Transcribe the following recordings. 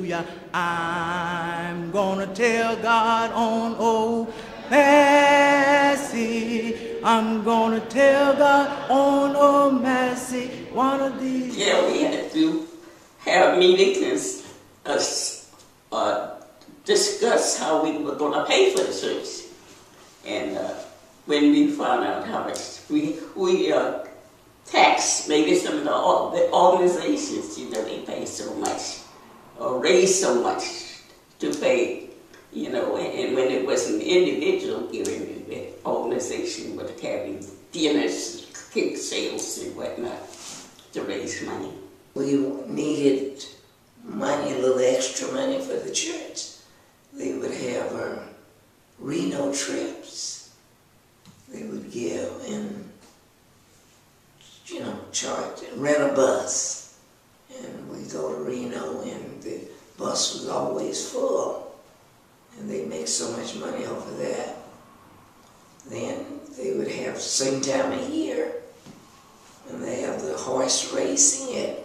hallelujah. I'm gonna tell God on old Massey. I'm gonna tell God on old Massey one of these. Yeah, we had to have meetings and discuss how we were going to pay for the church. And when we found out how much we tax, maybe some of the organizations, they pay so much or raise so much to pay, and when it was an individual giving, the organization would having dinners, cake sales and whatnot to raise money. We needed money, a little extra money for the church. They would have Reno trips. They would give and, charge and rent a bus. And we go to Reno and the bus was always full. And they make so much money off of that. Then they would have same time of year. And they have the horse racing at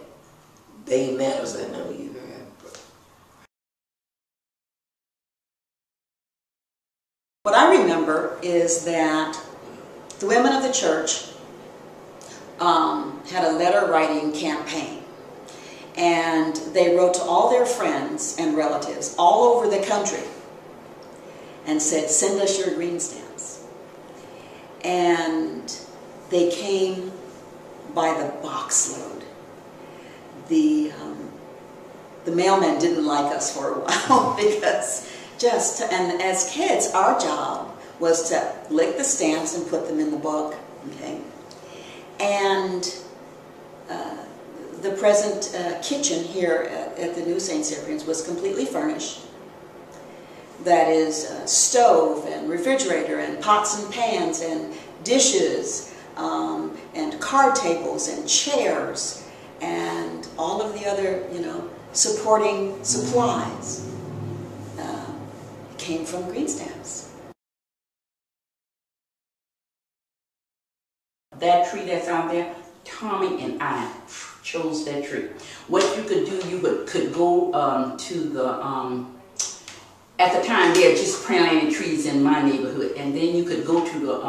Bay Meadows. I know you heard. What I remember is that the women of the church had a letter writing campaign, and they wrote to all their friends and relatives all over the country and said, send us your green stamps. And they came by the boxload. The mailman didn't like us for a while because and as kids, our job was to lick the stamps and put them in the book, okay? And the present kitchen here at the new St. Cyprian's was completely furnished. That is stove and refrigerator and pots and pans and dishes and card tables and chairs and all of the other, supporting supplies. Came from green stamps. That tree that's out there, Tommy and I chose that tree. What you could do, you could go to the, at the time they had just planted trees in my neighborhood, and then you could go to the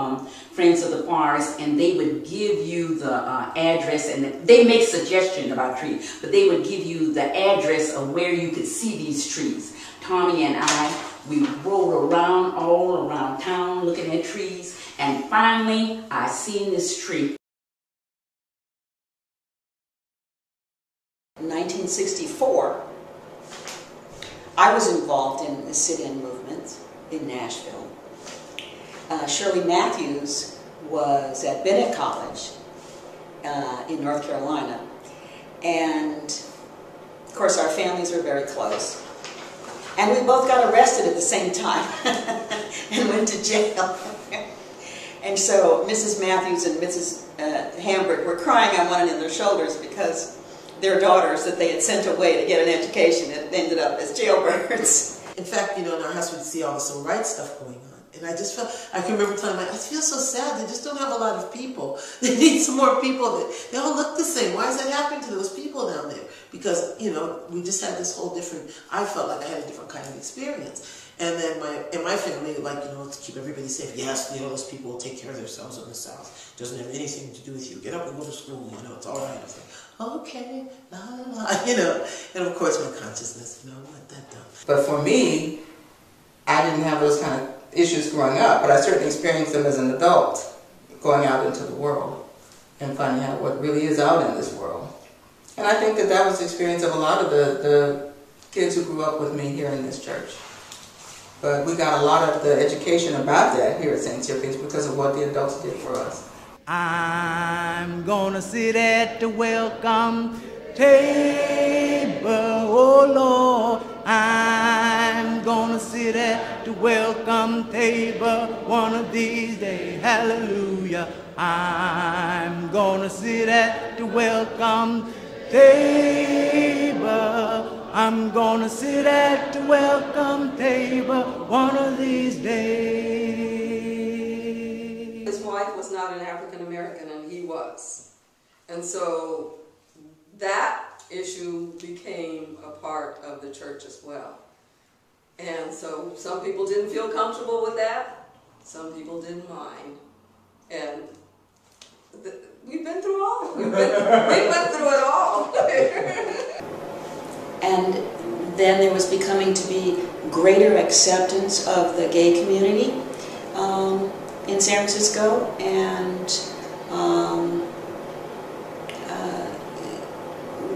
Friends of the Forest, and they would give you the address, and they make suggestions about trees, but they would give you the address of where you could see these trees. Tommy and I, we rode around all around town looking at trees, and finally I seen this tree. In 1964, I was involved in the sit-in movement in Nashville. Shirley Matthews was at Bennett College in North Carolina, and of course our families were very close. And we both got arrested at the same time and went to jail. And so Mrs. Matthews and Mrs. Hambrick were crying on one another's shoulders because their daughters that they had sent away to get an education had ended up as jailbirds. In fact, in our house we'd see all the civil rights stuff going on. And I just felt, I can remember telling my, I feel so sad, they just don't have a lot of people. They need some more people. They all look the same. Why is that happening to those people down there? Because, we just had this whole different, I felt like I had a different kind of experience. And then my family, to keep everybody safe, yes, those people will take care of themselves in the South. It doesn't have anything to do with you. Get up and go to school, it's all right. I was like, okay, la, la, la, And of course my consciousness, let that down. But for me, I didn't have those kind of issues growing up, but I certainly experienced them as an adult, going out into the world and finding out what really is out in this world. And I think that was the experience of a lot of the kids who grew up with me here in this church. But we got a lot of the education about that here at St. Cyprian's because of what the adults did for us. I'm gonna sit at the welcome table, oh Lord. I'm gonna sit at the welcome table one of these days, hallelujah. I'm gonna sit at the welcome table. I'm gonna sit at the welcome table one of these days. His wife was not an African American and he was. And so that issue became a part of the church as well. And so some people didn't feel comfortable with that, some people didn't mind. And we've been through all. We went through it all. And then there was becoming to be greater acceptance of the gay community in San Francisco, and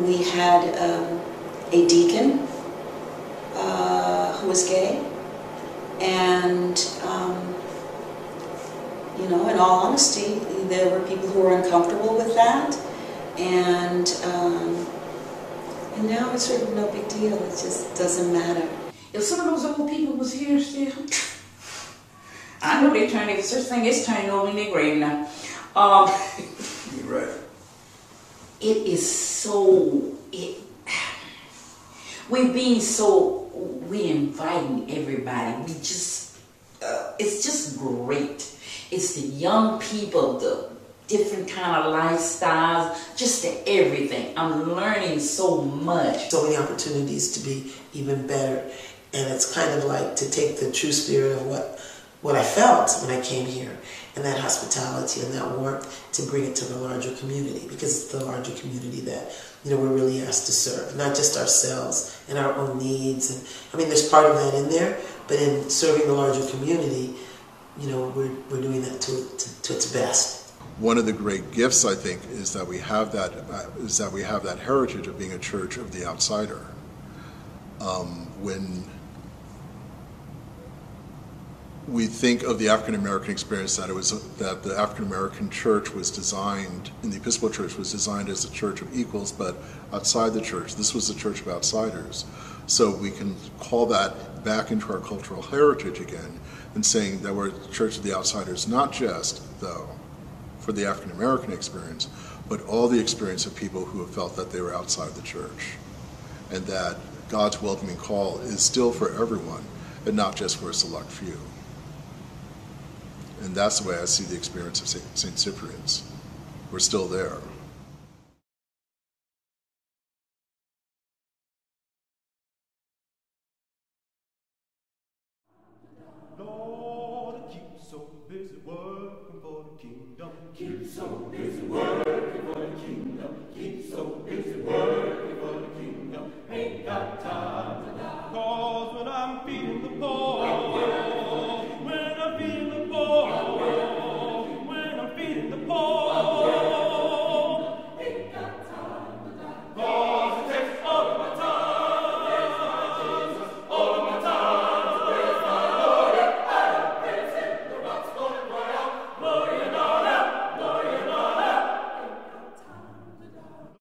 we had a deacon who was gay, and you know, in all honesty, there were people who were uncomfortable with that, and now it's sort of no big deal. It just doesn't matter. If some of those old people was here still, I know they're turning, such thing is turning over in their grave now. You're right. It is so, we're inviting everybody. We just, it's just great. It's the young people, the different kind of lifestyles, just the everything. I'm learning so much. So many opportunities to be even better. And it's kind of like to take the true spirit of what I felt when I came here, and that hospitality and that warmth, to bring it to the larger community, because it's the larger community that, you know, we're really asked to serve, not just ourselves and our own needs. And I mean, there's part of that in there, but in serving the larger community, you know, we're doing that to its best. One of the great gifts, I think, is that we have that heritage of being a church of the outsider. When we think of the African American experience, that the African American church was designed, and the Episcopal Church was designed as a church of equals, but outside the church, this was a church of outsiders. So we can call that back into our cultural heritage again, and saying that we're a church of the outsiders, not just, though, for the African American experience, but all the experience of people who have felt that they were outside the church, and that God's welcoming call is still for everyone, and not just for a select few. And that's the way I see the experience of St. Cyprian's. We're still there. Lord, keep so busy working for the kingdom. Keep so busy.